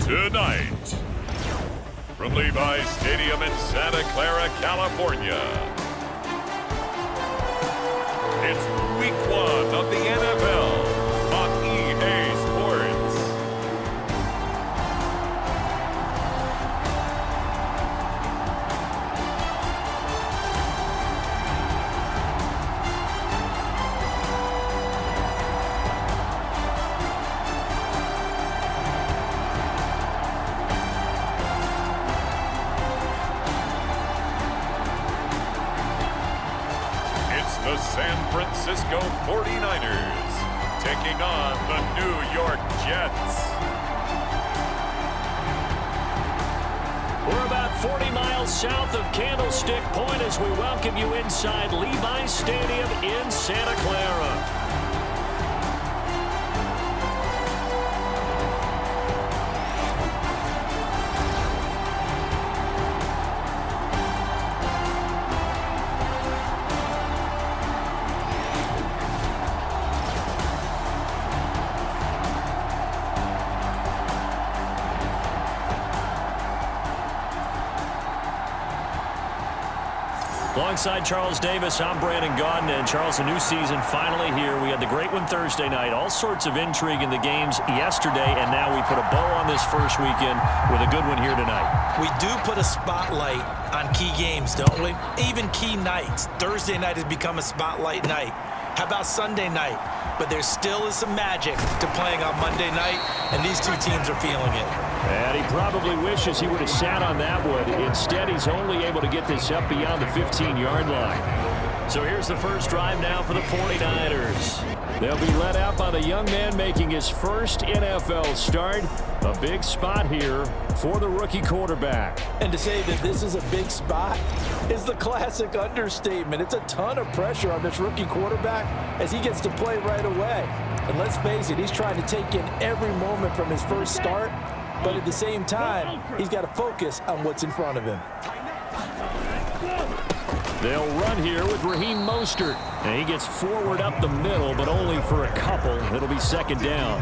Tonight, from Levi's Stadium in Santa Clara, California, it's Week 1 of the NFL on EA Sports. The San Francisco 49ers taking on the New York Jets. We're about 40 miles south of Candlestick Point as we welcome you inside Levi's Stadium in Santa Clara. Alongside Charles Davis, I'm Brandon Gaudin. And Charles, a new season finally here. We had the great one Thursday night. All sorts of intrigue in the games yesterday, and now we put a bow on this first weekend with a good one here tonight. We do put a spotlight on key games, don't we? Even key nights. Thursday night has become a spotlight night. How about Sunday night? But there still is some magic to playing on Monday night, and these two teams are feeling it. And he probably wishes he would have sat on that one. Instead, he's only able to get this up beyond the 15-yard line. So here's the first drive now for the 49ers. They'll be led out by the young man making his first NFL start. A big spot here for the rookie quarterback. And to say that this is a big spot is the classic understatement. It's a ton of pressure on this rookie quarterback as he gets to play right away. And let's face it, he's trying to take in every moment from his first start. But at the same time, he's got to focus on what's in front of him. They'll run here with Raheem Mostert. And he gets forward up the middle, but only for a couple. It'll be second down.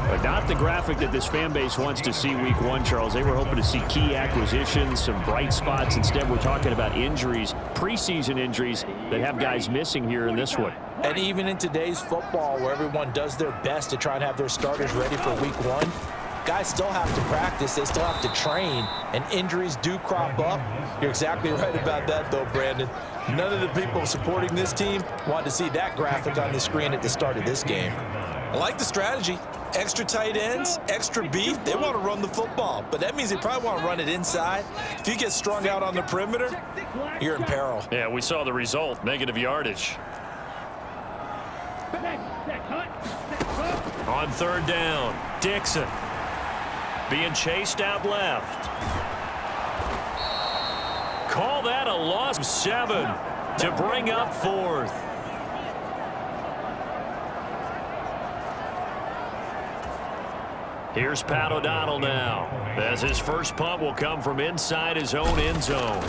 But not the graphic that this fan base wants to see week one, Charles. They were hoping to see key acquisitions, some bright spots. Instead, we're talking about injuries, preseason injuries that have guys missing here in this one. And even in today's football, where everyone does their best to try and have their starters ready for week one, guys still have to practice. They still have to train, and injuries do crop up. You're exactly right about that, though, Brandon. None of the people supporting this team wanted to see that graphic on the screen at the start of this game. I like the strategy. Extra tight ends, extra beef. They want to run the football, but that means they probably want to run it inside. If you get strung out on the perimeter, you're in peril. Yeah, we saw the result, negative yardage. On third down, Dixon being chased out left. Call that a loss of 7 to bring up fourth. Here's Pat O'Donnell now, as his first punt will come from inside his own end zone.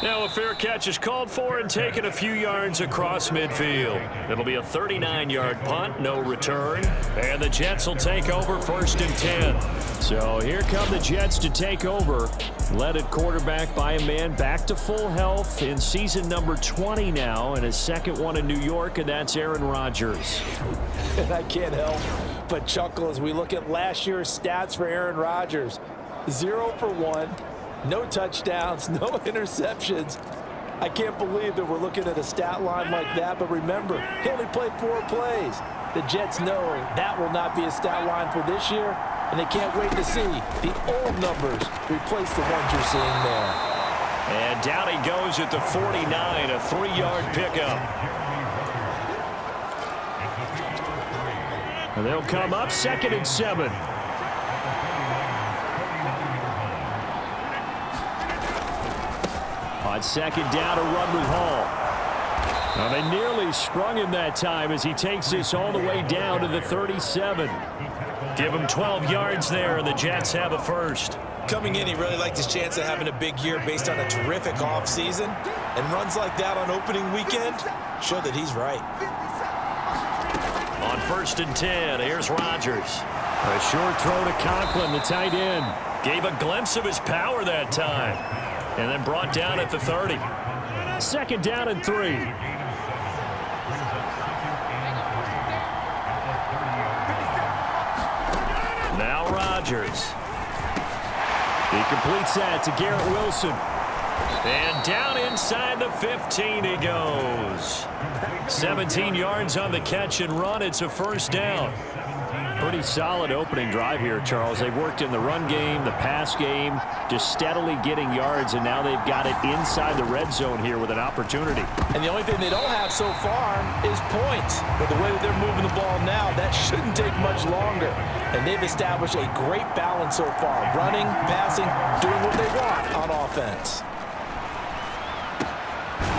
Now a fair catch is called for and taken a few yards across midfield. It'll be a 39-yard punt, no return. And the Jets will take over first and 10. So here come the Jets to take over. Led at quarterback by a man back to full health in season number 20 now, and his second one in New York, and that's Aaron Rodgers. And I can't help but chuckle as we look at last year's stats for Aaron Rodgers. 0 for 1. No touchdowns, no interceptions. I can't believe that we're looking at a stat line like that, but remember, he only played 4 plays. The Jets know that will not be a stat line for this year, and they can't wait to see the old numbers replace the ones you're seeing there. And down he goes at the 49, a 3-yard pickup. And they'll come up second and 7. On second down, a run with Hall. Now they nearly sprung him that time as he takes this all the way down to the 37. Give him 12 yards there, and the Jets have a first. Coming in, he really liked his chance of having a big year based on a terrific offseason. And runs like that on opening weekend show that he's right. On 1st and 10, here's Rodgers. A short throw to Conklin, the tight end. Gave a glimpse of his power that time. And then brought down at the 30. 2nd down and 3. Now Rodgers. He completes that to Garrett Wilson. And down inside the 15 he goes. 17 yards on the catch and run. It's a 1st down. Pretty solid opening drive here, Charles. They've worked in the run game, the pass game, just steadily getting yards, and now they've got it inside the red zone here with an opportunity. And the only thing they don't have so far is points. But the way that they're moving the ball now, that shouldn't take much longer. And they've established a great balance so far. Running, passing, doing what they want on offense.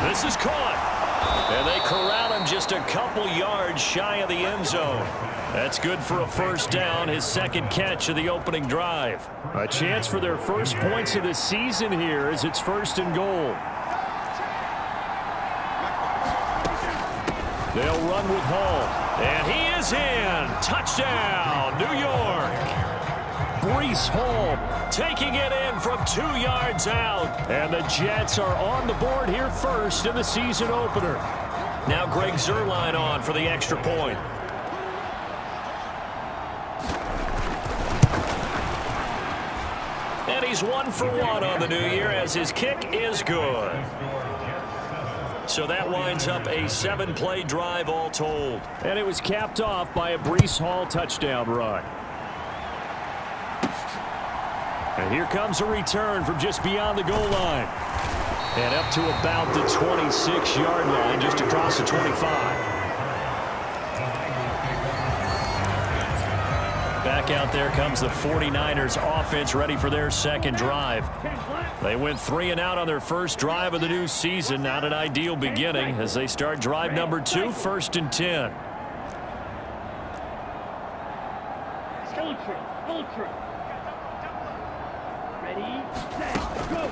This is caught. And they corral him just a couple yards shy of the end zone. That's good for a 1st down, his 2nd catch of the opening drive. A chance for their first points of the season here as it's 1st and goal. They'll run with Hall. And he is in. Touchdown, New York. Breece Hall taking it in from 2 yards out. And the Jets are on the board here first in the season opener. Now Greg Zuerlein on for the extra point. And he's 1 for 1 on the new year as his kick is good. So that winds up a 7-play drive all told. And it was capped off by a Breece Hall touchdown run. And here comes a return from just beyond the goal line. And up to about the 26-yard line, just across the 25. Back out there comes the 49ers offense ready for their 2nd drive. They went 3 and out on their 1st drive of the new season. Not an ideal beginning as they start drive number 2, 1st and 10.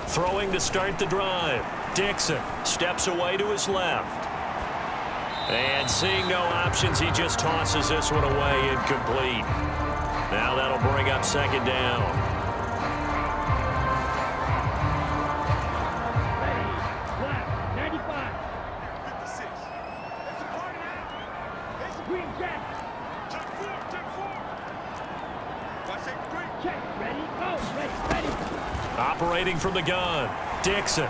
Throwing to start the drive. Dixon steps away to his left. And seeing no options, he just tosses this one away incomplete. Now that'll bring up 2nd down. Operating from the gun, Dixon.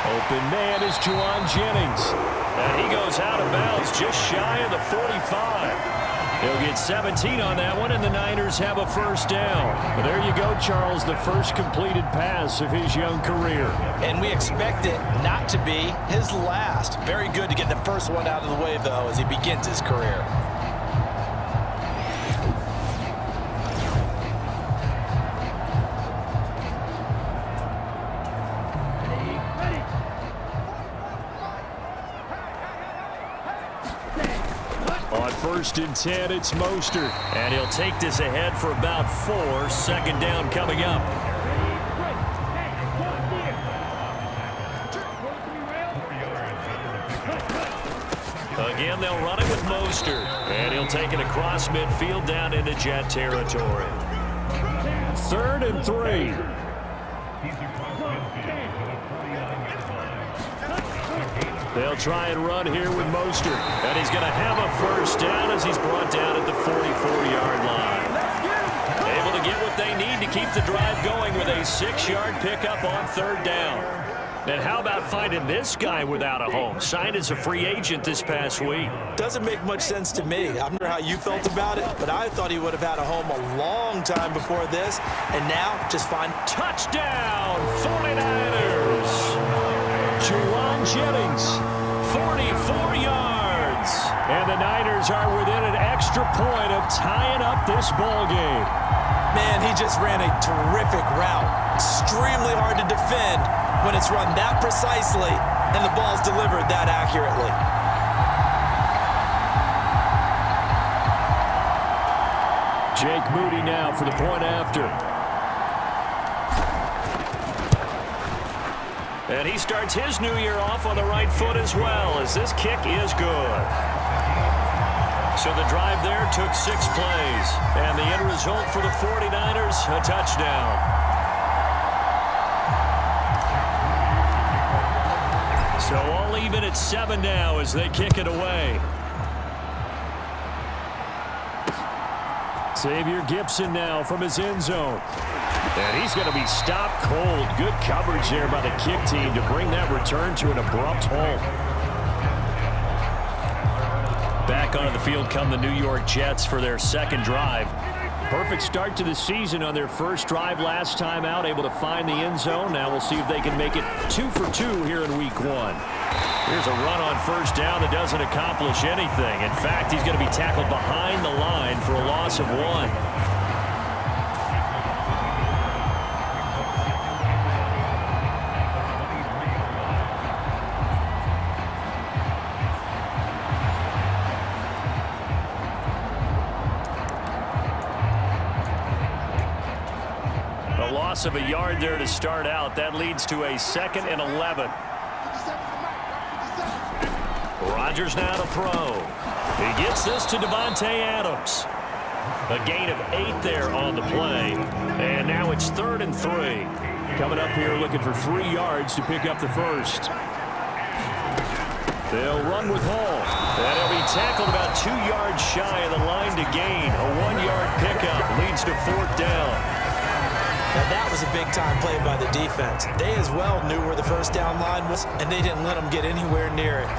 Open man is Juwan Jennings. And he goes out of bounds just shy of the 45. He'll get 17 on that one, and the Niners have a 1st down. Well, there you go, Charles, the first completed pass of his young career. And we expect it not to be his last. Very good to get the first one out of the way, though, as he begins his career. On 1st and 10, it's Mostert. And he'll take this ahead for about 4. 2nd down coming up. Again, they'll run it with Mostert. And he'll take it across midfield down into Jet territory. 3rd and 3. They'll try and run here with Mostert. And he's going to have a 1st down as he's brought down at the 44-yard line. Able to get what they need to keep the drive going with a 6-yard pickup on 3rd down. And how about finding this guy without a home? Signed as a free agent this past week. Doesn't make much sense to me. I don't know how you felt about it, but I thought he would have had a home a long time before this. And now, just find touchdown, 49ers. Juwan Jennings, 44 yards. And the Niners are within an extra point of tying up this ball game. Man, he just ran a terrific route. Extremely hard to defend when it's run that precisely and the ball's delivered that accurately. Jake Moody now for the point after. And he starts his new year off on the right foot as well, as this kick is good. So the drive there took 6 plays. And the end result for the 49ers, a touchdown. So all even at 7 now as they kick it away. Xavier Gipson now from his end zone. And he's going to be stopped cold. Good coverage there by the kick team to bring that return to an abrupt halt. Back onto the field come the New York Jets for their second drive. Perfect start to the season on their first drive last time out, able to find the end zone. Now we'll see if they can make it 2 for 2 here in week 1. Here's a run on first down that doesn't accomplish anything. In fact, he's going to be tackled behind the line for a loss of 1. A loss of a yard there to start out. That leads to a 2nd and 11. Rodgers now to throw. He gets this to Devontae Adams. A gain of 8 there on the play. And now it's 3rd and 3. Coming up here looking for 3 yards to pick up the first. They'll run with Hall. And he'll be tackled about 2 yards shy of the line to gain. A 1-yard pickup leads to 4th down. Now that was a big-time play by the defense. They as well knew where the first down line was, and they didn't let them get anywhere near it.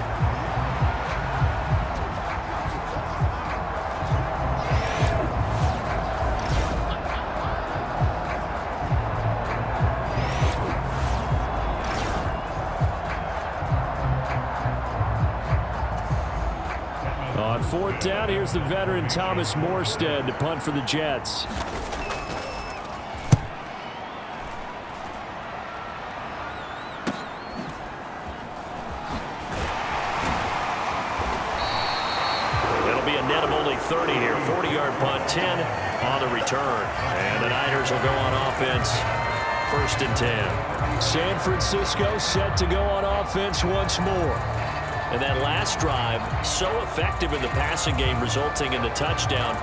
On 4th down, here's the veteran Thomas Morstead to punt for the Jets. It'll be a net of only 30 here. 40-yard punt, 10 on the return. And the Niners will go on offense. 1st and 10. San Francisco set to go on offense once more. And that last drive, so effective in the passing game, resulting in the touchdown.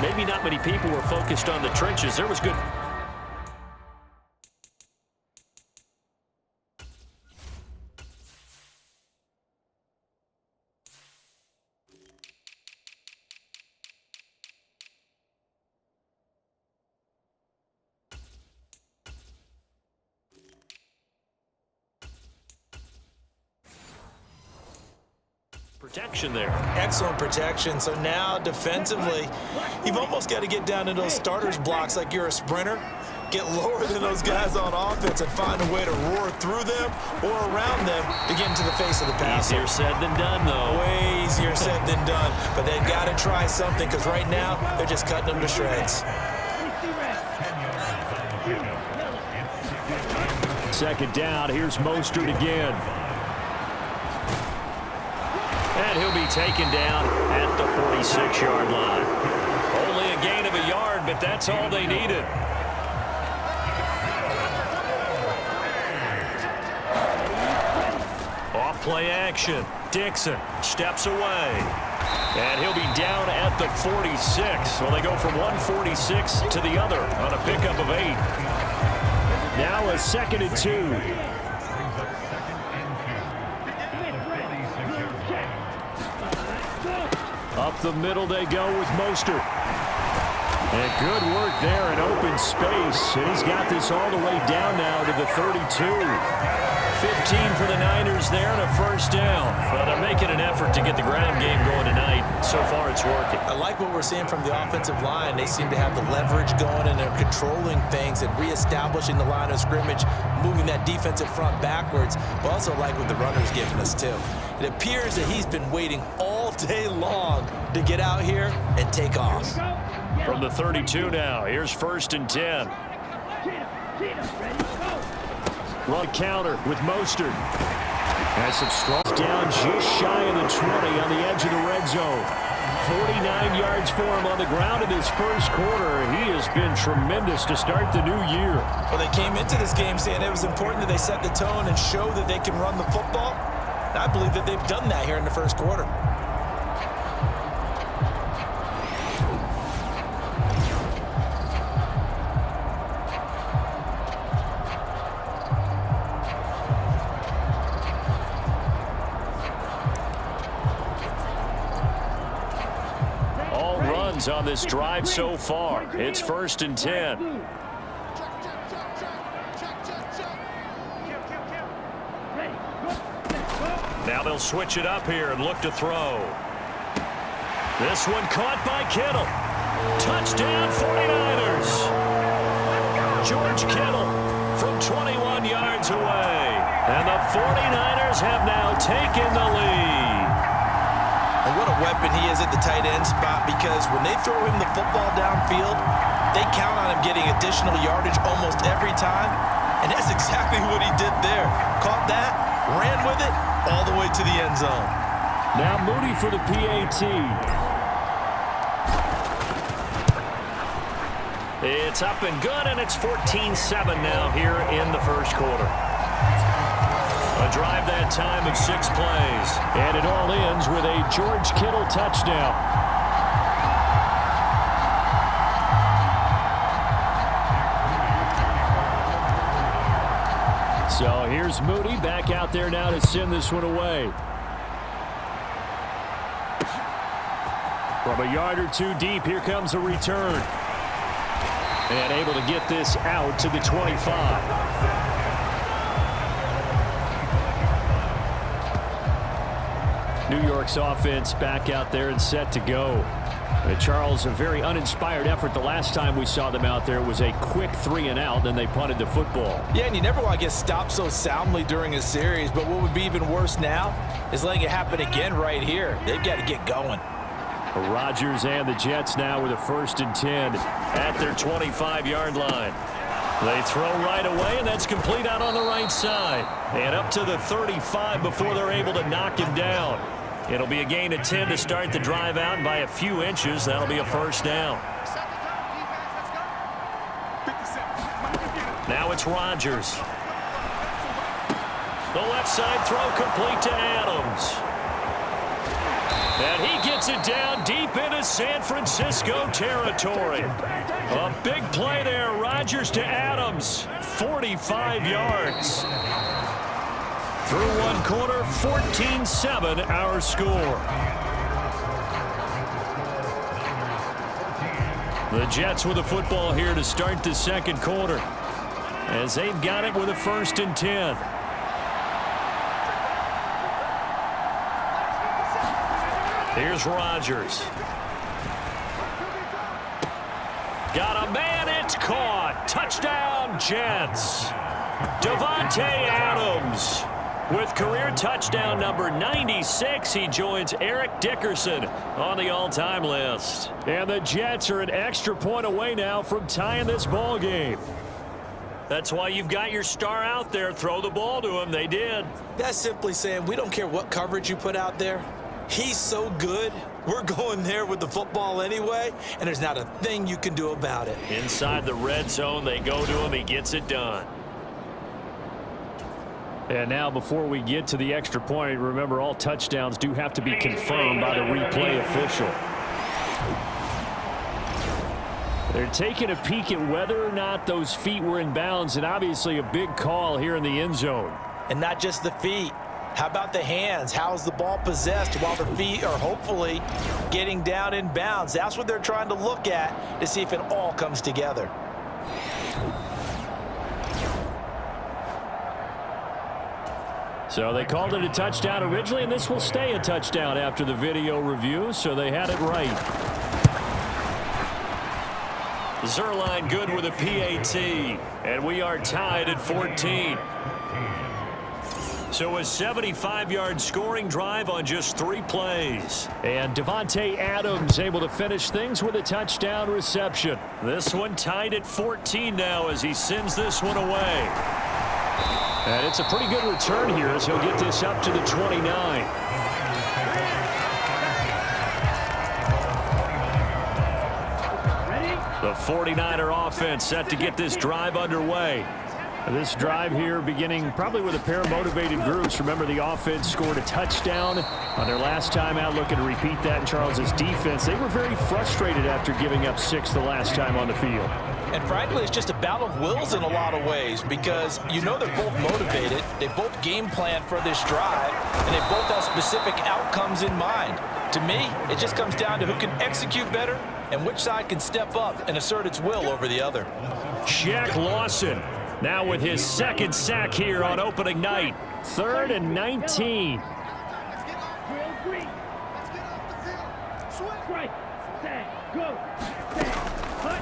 Maybe not many people were focused on the trenches. There was good. Protection there. Excellent protection. So now defensively, you've almost got to get down to those starters blocks like you're a sprinter. Get lower than those guys on offense and find a way to roar through them or around them to get into the face of the passer. Easier said than done, though. Way easier said than done. But they've got to try something because right now they're just cutting them to shreds. 2nd down. Here's Mostert again. And he'll be taken down at the 46-yard line. Only a gain of a yard, but that's all they needed. Off play action. Dixon steps away. And he'll be down at the 46. Well, they go from 146 to the other on a pickup of 8. Now a 2nd and 2. Up the middle they go with Mostert. And good work there in open space. And he's got this all the way down now to the 32. 15 for the Niners there and a 1st down. Well, they're making an effort to get the ground game going tonight. So far, it's working. I like what we're seeing from the offensive line. They seem to have the leverage going, and they're controlling things and reestablishing the line of scrimmage, moving that defensive front backwards. But also like what the runner's giving us, too. It appears that he's been waiting all day long to get out here and take off. From the 32 now, here's 1st and 10. Run counter with Mostert. Has some strong down just shy of the 20 on the edge of the red zone. 49 yards for him on the ground in this first quarter. He has been tremendous to start the new year. Well, they came into this game saying it was important that they set the tone and show that they can run the football. And I believe that they've done that here in the first quarter. On this drive so far. It's 1st and 10. Now they'll switch it up here and look to throw. This one caught by Kittle. Touchdown 49ers. George Kittle from 21 yards away. And the 49ers have now taken the lead. And what a weapon he is at the tight end spot, because when they throw him the football downfield, they count on him getting additional yardage almost every time. And that's exactly what he did there. Caught that, ran with it, all the way to the end zone. Now Moody for the PAT. It's up and good, and it's 14-7 now here in the first quarter. A drive that time of 6 plays. And it all ends with a George Kittle touchdown. So here's Moody back out there now to send this one away. From a yard or two deep, here comes a return. And able to get this out to the 25. New York's offense back out there and set to go. Charles, a very uninspired effort the last time we saw them out there. It was a quick 3-and-out, then they punted the football. Yeah, and you never want to get stopped so soundly during a series, but what would be even worse now is letting it happen again right here. They've got to get going. Rodgers and the Jets now with a 1st and 10 at their 25-yard line. They throw right away, and that's complete out on the right side. And up to the 35 before they're able to knock him down. It'll be a gain of 10 to start the drive out, and by a few inches, that'll be a 1st down. Now it's Rodgers. The left side throw complete to Adams. And he gets it down deep into San Francisco territory. A big play there. Rodgers to Adams. 45 yards. Through one quarter, 14-7 our score. The Jets with the football here to start the second quarter, as they've got it with a 1st and 10. Here's Rodgers. Got a man, it's caught. Touchdown, Jets. Davante Adams with career touchdown number 96. He joins Eric Dickerson on the all-time list. And the Jets are an extra point away now from tying this ball game. That's why you've got your star out there. Throw the ball to him. They did. That's simply saying we don't care what coverage you put out there. He's so good, we're going there with the football anyway, and there's not a thing you can do about it. Inside the red zone, they go to him. He gets it done. And now before we get to the extra point, remember all touchdowns do have to be confirmed by the replay official. They're taking a peek at whether or not those feet were in bounds, and obviously a big call here in the end zone. And not just the feet. How about the hands? How is the ball possessed while the feet are hopefully getting down in bounds? That's what they're trying to look at to see if it all comes together. So they called it a touchdown originally, and this will stay a touchdown after the video review, so they had it right. Zerline good with a PAT, and we are tied at 14. So a 75-yard scoring drive on just 3 plays. And Davante Adams able to finish things with a touchdown reception. This one tied at 14 now as he sends this one away. And it's a pretty good return here as he'll get this up to the 29. The 49er offense set to get this drive underway. This drive here beginning probably with a pair of motivated groups. Remember, the offense scored a touchdown on their last time out, looking to repeat that in Charles's defense. They were very frustrated after giving up 6 the last time on the field. And frankly, it's just a battle of wills in a lot of ways because you know they're both motivated. They both game plan for this drive, and they both have specific outcomes in mind. To me, it just comes down to who can execute better and which side can step up and assert its will over the other. Shaq Lawson now with his second sack here on opening night. 3rd and 19.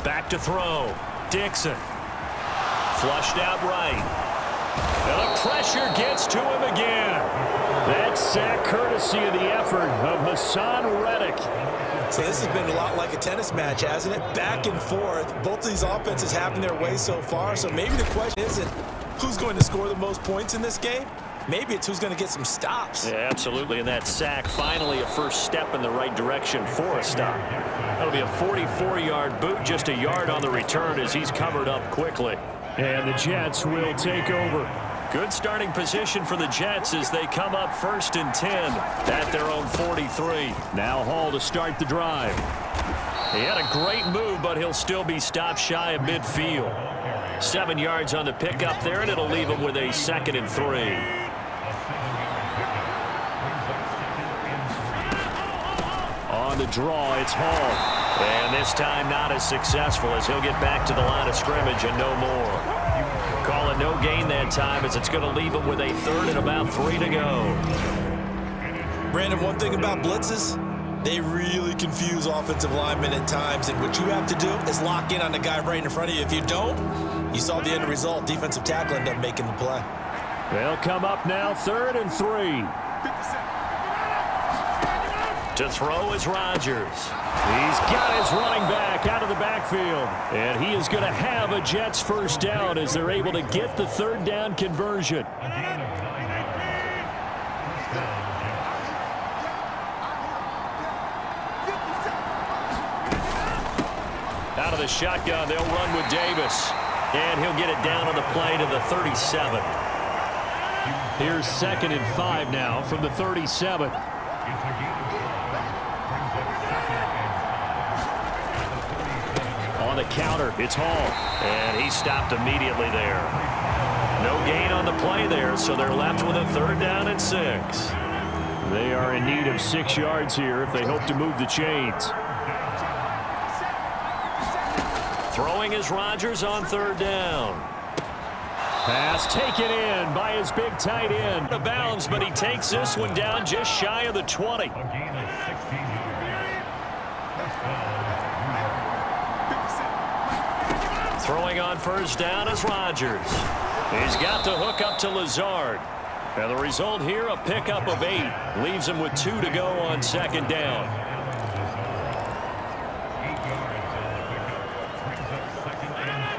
Back to throw. Dixon. Flushed out right. And the pressure gets to him again. That sack courtesy of the effort of Hassan Reddick. So this has been a lot like a tennis match, hasn't it? Back and forth. Both of these offenses having their way so far. So maybe the question isn't who's going to score the most points in this game. Maybe it's who's going to get some stops. Yeah, absolutely. And that sack, finally a first step in the right direction for a stop. That'll be a 44-yard boot, just a yard on the return as he's covered up quickly. And the Jets will take over. Good starting position for the Jets as they come up 1st and 10 at their own 43. Now Hall to start the drive. He had a great move, but he'll still be stopped shy of midfield. 7 yards on the pickup there, and it'll leave him with a 2nd and 3. On the draw, it's Hall. And this time not as successful as he'll get back to the line of scrimmage and no more. Call it no gain that time as it's going to leave him with a 3rd and about 3 to go. Brandon, one thing about blitzes, they really confuse offensive linemen at times, and what you have to do is lock in on the guy right in front of you. If you don't, you saw the end result. Defensive tackle ended up making the play. They'll come up now 3rd and 3. To throw is Rodgers. He's got his running back out of the backfield. And he is going to have a Jets first down as they're able to get the 3rd down conversion. Out of the shotgun, they'll run with Davis. And he'll get it down on the play to the 37. Here's 2nd and 5 now from the 37. On the counter, it's Hall. And he stopped immediately there. No gain on the play there, so they're left with a 3rd down and 6. They are in need of 6 yards here if they hope to move the chains. Throwing is Rodgers on 3rd down. Pass taken in by his big tight end. Out of bounds, but he takes this one down just shy of the 20. Throwing on 1st down is Rodgers. He's got the hook up to Lazard. And the result here, a pickup of 8. Leaves him with 2 to go on 2nd down.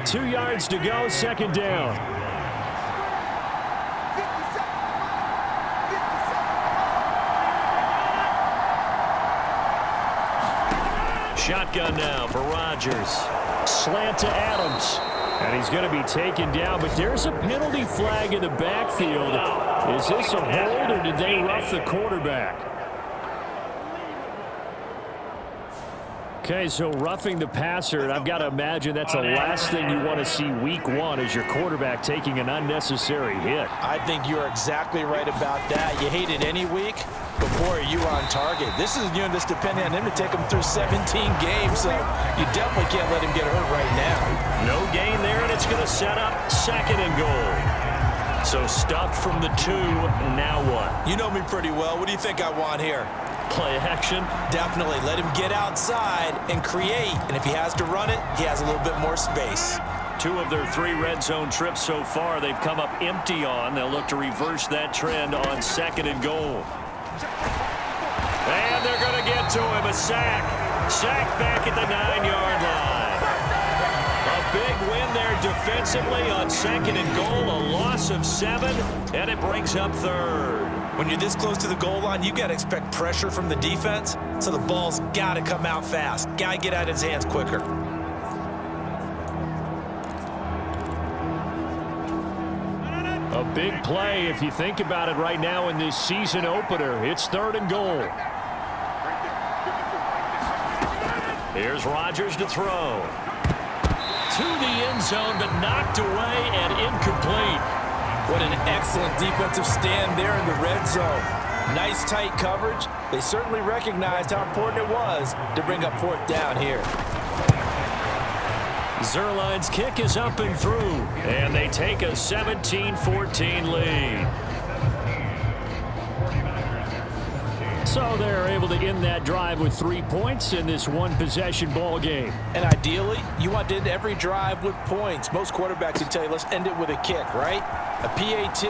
Two yards to go, 2nd down. Shotgun now for Rodgers. Slant to Adams. And he's going to be taken down, but there's a penalty flag in the backfield. Is this a hold, or did they rough the quarterback? Okay, so roughing the passer, and I've got to imagine that's the last thing you want to see week 1 is your quarterback taking an unnecessary hit. I think you're exactly right about that. You hate it any week, but boy, are you on target. This is that's depending on him to take him through 17 games, so you definitely can't let him get hurt right now. No gain there, and it's going to set up 2nd and goal. So stuffed from the 2, now what? You know me pretty well. What do you think I want here? Play action? Definitely. Let him get outside and create. And if he has to run it, he has a little bit more space. 2 of their 3 red zone trips so far they've come up empty on. They'll look to reverse that trend on 2nd and goal. And they're going to get to him. A sack. Sack back at the 9-yard line. A big win there defensively on 2nd and goal. A loss of 7. And it brings up 3rd. When you're this close to the goal line, you got to expect pressure from the defense, so the ball's got to come out fast. Got to get out of his hands quicker. A big play if you think about it right now in this season opener. It's 3rd and goal. Here's Rodgers to throw. To the end zone, but knocked away and incomplete. What an excellent defensive stand there in the red zone. Nice tight coverage. They certainly recognized how important it was to bring up 4th down here. Zerline's kick is up and through, and they take a 17-14 lead. So they're able to end that drive with 3 points in this one-possession ball game. And ideally, you want to end every drive with points. Most quarterbacks would tell you, let's end it with a kick, right? A PAT,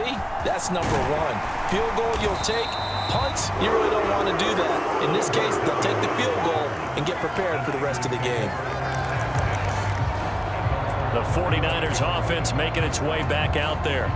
that's number 1. Field goal you'll take. Punts, you really don't want to do that. In this case, they'll take the field goal and get prepared for the rest of the game. The 49ers offense making its way back out there.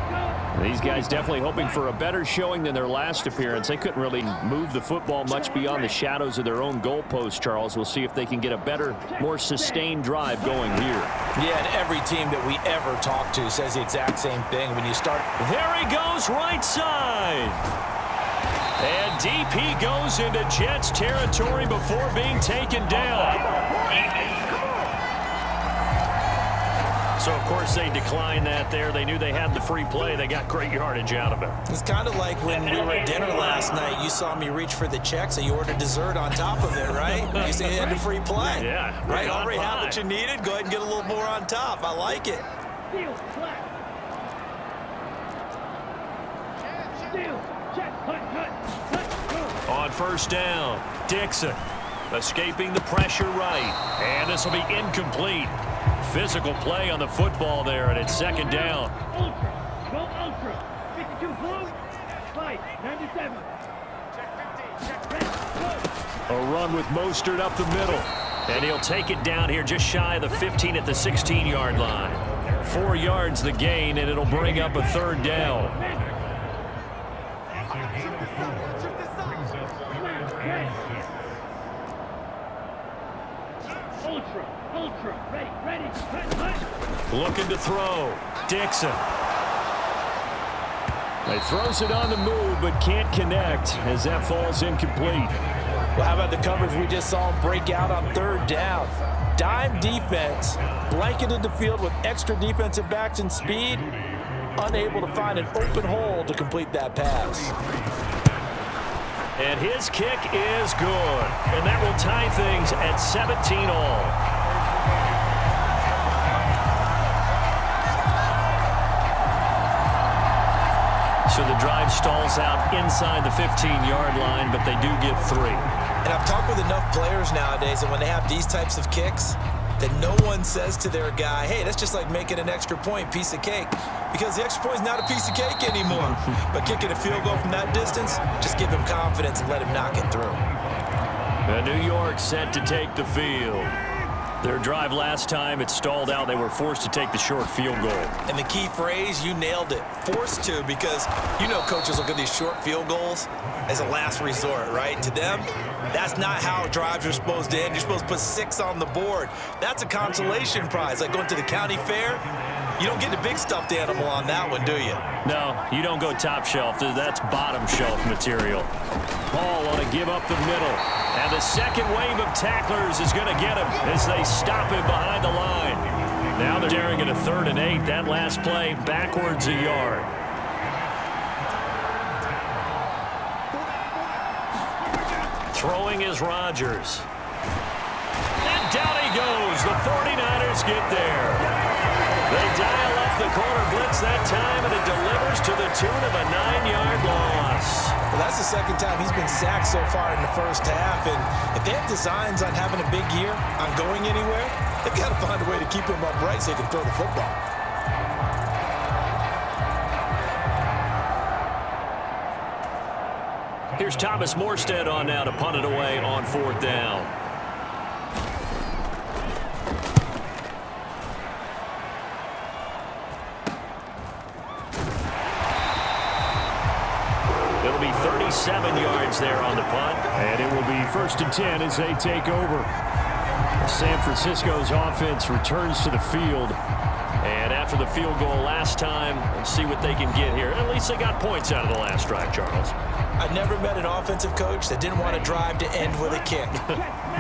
These guys definitely hoping for a better showing than their last appearance. They couldn't really move the football much beyond the shadows of their own goalpost, Charles. We'll see if they can get a better, more sustained drive going here. Yeah, and every team that we ever talk to says the exact same thing. When you start... There he goes, right side. And DP goes into Jets territory before being taken down. So, of course, they declined that there. They knew they had the free play. They got great yardage out of it. It's kind of like when we were at dinner last night. You saw me reach for the check, so you ordered dessert on top of it, right? You said you had the free play. Yeah. Right? Already had what you needed. Go ahead and get a little more on top. I like it. On 1st down, Dixon escaping the pressure right. And this will be incomplete. Physical play on the football there, and it's 2nd down. Ultra. Go ultra. 52 blue. Fight. 97. A run with Mostert up the middle. And he'll take it down here just shy of the 15 at the 16-yard line. 4 yards the gain, and it'll bring up a 3rd down. Ultra. Ready. Looking to throw. Dixon. He throws it on the move, but can't connect as that falls incomplete. Well, how about the coverage we just saw break out on 3rd down? Dime defense, blanketed the field with extra defensive backs and speed, unable to find an open hole to complete that pass. And his kick is good. And that will tie things at 17-all. So the drive stalls out inside the 15-yard line, but they do get 3. And I've talked with enough players nowadays, and when they have these types of kicks, that no one says to their guy, hey, that's just like making an extra point, piece of cake. Because the extra point is not a piece of cake anymore. But kicking a field goal from that distance, just give him confidence and let him knock it through. And New York set to take the field. Their drive last time, it stalled out. They were forced to take the short field goal. And the key phrase, you nailed it. Forced to, because you know coaches look at these short field goals as a last resort, right? To them, that's not how drives are supposed to end. You're supposed to put 6 on the board. That's a consolation prize. Like going to the county fair, you don't get the big stuffed animal on that one, do you? No, you don't go top shelf. That's bottom shelf material. Ball on a give up the middle. And the second wave of tacklers is going to get him as they stop him behind the line. Now they're daring it a 3rd and 8. That last play backwards a yard. Throwing is Rodgers. And down he goes. The 49ers get there. They dial up the corner blitz that time, and it delivers to the tune of a 9-yard loss. Well, that's the second time he's been sacked so far in the first half. And if they have designs on having a big year, on going anywhere, they've got to find a way to keep him upright so he can throw the football. Here's Thomas Morstead on now to punt it away on 4th down. It'll be 37 yards there on the punt. And it will be 1st and 10 as they take over. San Francisco's offense returns to the field. And after the field goal last time, let's see what they can get here. At least they got points out of the last drive, Charles. I never met an offensive coach that didn't want to drive to end with a kick.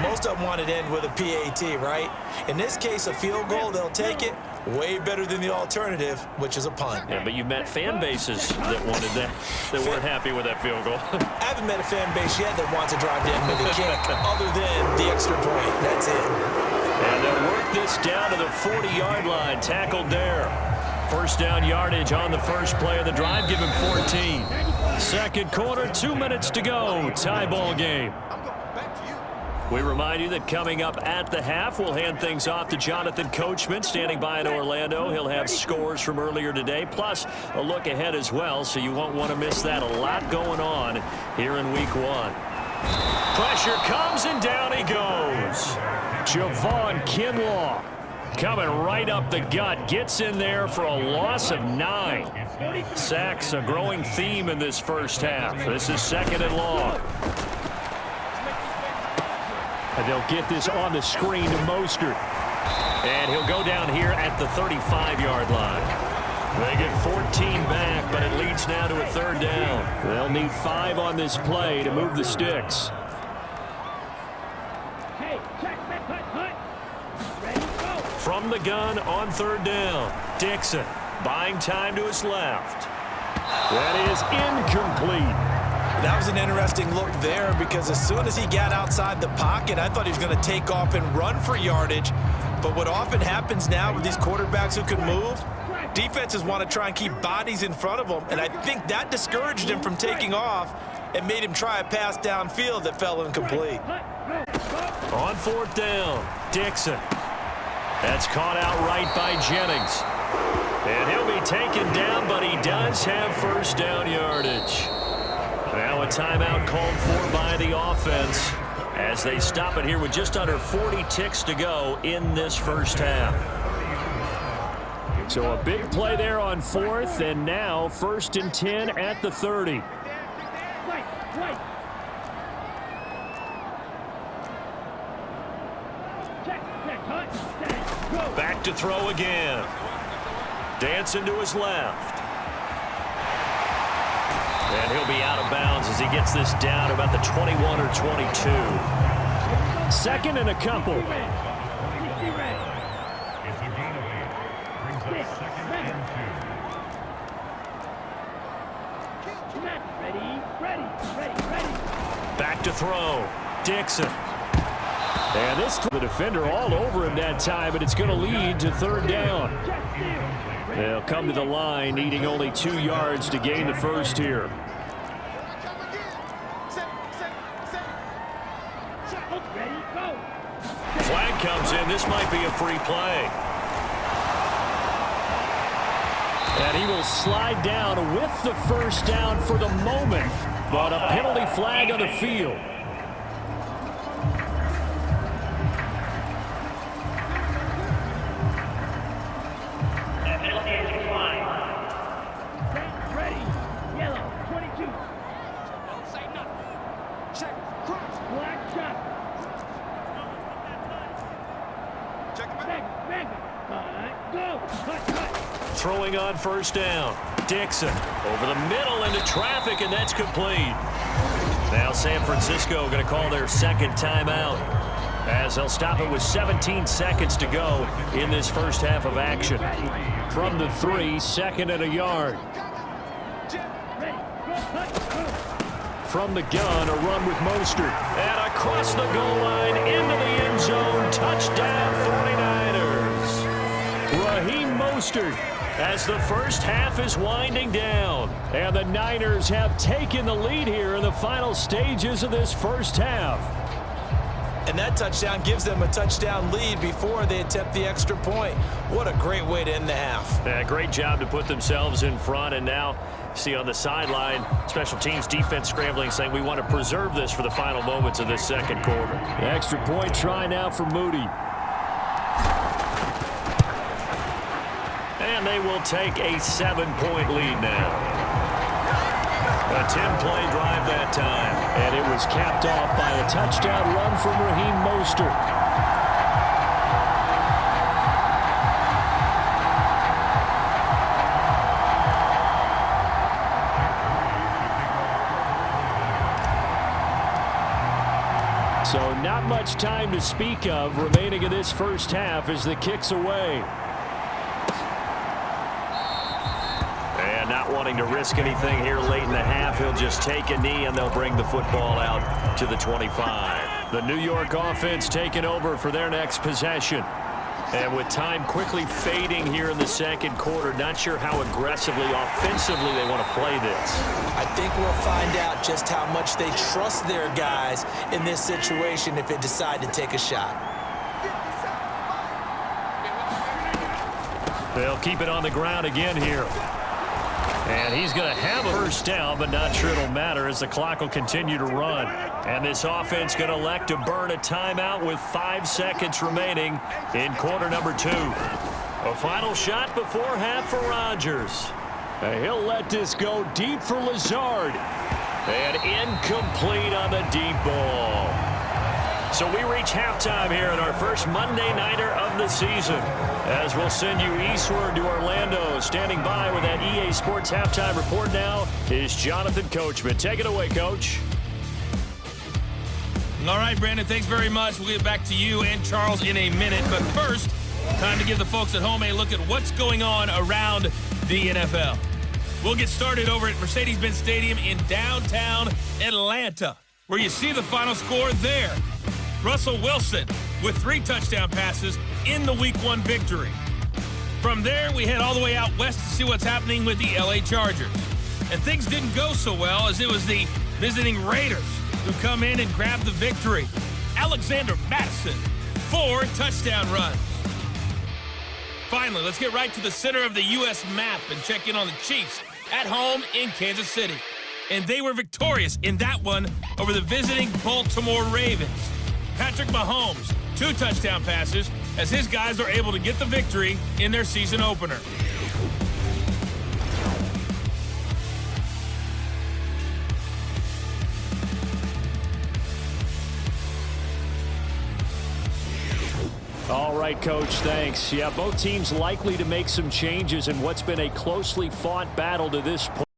Most of them wanted to end with a PAT, right? In this case, a field goal, they'll take it. Way better than the alternative, which is a punt. Yeah, but you met fan bases that wanted that, that weren't happy with that field goal. I haven't met a fan base yet that wants to drive to end with a kick, other than the extra point. That's it. And they'll work this down to the 40-yard line, tackled there. First down yardage on the first play of the drive, give him 14. Second quarter, 2 minutes to go, tie ball game. We remind you that coming up at the half, we'll hand things off to Jonathan Coachman, standing by in Orlando. He'll have scores from earlier today, plus a look ahead as well, so you won't want to miss that. A lot going on here in week one. Pressure comes, and down he goes. Javon Kinlaw coming right up the gut, gets in there for a loss of 9. Sacks, a growing theme in this first half. This is second and long. And they'll get this on the screen to Mostert. And he'll go down here at the 35-yard line. They get 14 back, but it leads now to a third down. They'll need 5 on this play to move the sticks. Hey, check, hut. Ready, go. From the gun on third down, Dixon buying time to his left. That is incomplete. That was an interesting look there because as soon as he got outside the pocket, I thought he was going to take off and run for yardage. But what often happens now with these quarterbacks who can move, defenses want to try and keep bodies in front of them, and I think that discouraged him from taking off and made him try a pass downfield that fell incomplete. On fourth down, Dixon. That's caught out right by Jennings. And he'll be taken down, but he does have first down yardage. Now a timeout called for by the offense as they stop it here with just under 40 ticks to go in this first half. So a big play there on fourth, and now first and 10 at the 30. Wait. Check, hut. Go. Back to throw again. Dancing to his left. And he'll be out of bounds as he gets this down about the 21 or 22. Second and a couple. Ready. Back to throw. Dixon. And this the defender all over him that time, but it's going to lead to third down. They'll come to the line, needing only 2 yards to gain the first here. Flag comes in. This might be a free play. And he will slide down with the first down for the moment, but a penalty flag on the field. Ready. Yellow. 22. Black shot. Back. Go. Cut. Throwing on first down. Dixon over the middle into traffic, and that's complete. Now San Francisco going to call their second timeout as they'll stop it with 17 seconds to go in this first half of action. From the 3, second and a yard. From the gun, a run with Mostert. And across the goal line into the end zone. Touchdown 49ers. Raheem Mostert. As the first half is winding down. And the Niners have taken the lead here in the final stages of this first half. And that touchdown gives them a touchdown lead before they attempt the extra point. What a great way to end the half. Great job to put themselves in front, and now see on the sideline, special teams defense scrambling, saying we want to preserve this for the final moments of this second quarter. The extra point try now for Moody. And they will take a 7-point lead now. A 10-play drive that time. And it was capped off by a touchdown run from Raheem Mostert. So not much time to speak of remaining in this first half as the kick's away. And not wanting to risk anything here late in the half, he'll just take a knee and they'll bring the football out to the 25. The New York offense taking over for their next possession. And with time quickly fading here in the second quarter, not sure how aggressively, offensively they want to play this. I think we'll find out just how much they trust their guys in this situation if they decide to take a shot. They'll keep it on the ground again here. And he's going to have a first down, but not sure it'll matter as the clock will continue to run. And this offense going to elect to burn a timeout with 5 seconds remaining in quarter number 2. A final shot before half for Rodgers. And he'll let this go deep for Lazard. And incomplete on the deep ball. So we reach halftime here in our first Monday Nighter of the season, as we'll send you eastward to Orlando. Standing by with that EA Sports Halftime Report now is Jonathan Coachman. Take it away, Coach. All right, Brandon, thanks very much. We'll get back to you and Charles in a minute. But first, time to give the folks at home a look at what's going on around the NFL. We'll get started over at Mercedes-Benz Stadium in downtown Atlanta, where you see the final score there. Russell Wilson with 3 touchdown passes in the Week 1 victory. From there, we head all the way out west to see what's happening with the LA Chargers. And things didn't go so well as it was the visiting Raiders who come in and grab the victory. Alexander Mattison, 4 touchdown runs. Finally, let's get right to the center of the U.S. map and check in on the Chiefs at home in Kansas City. And they were victorious in that one over the visiting Baltimore Ravens. Patrick Mahomes, 2 touchdown passes as his guys are able to get the victory in their season opener. All right, Coach, thanks. Yeah, both teams likely to make some changes in what's been a closely fought battle to this point.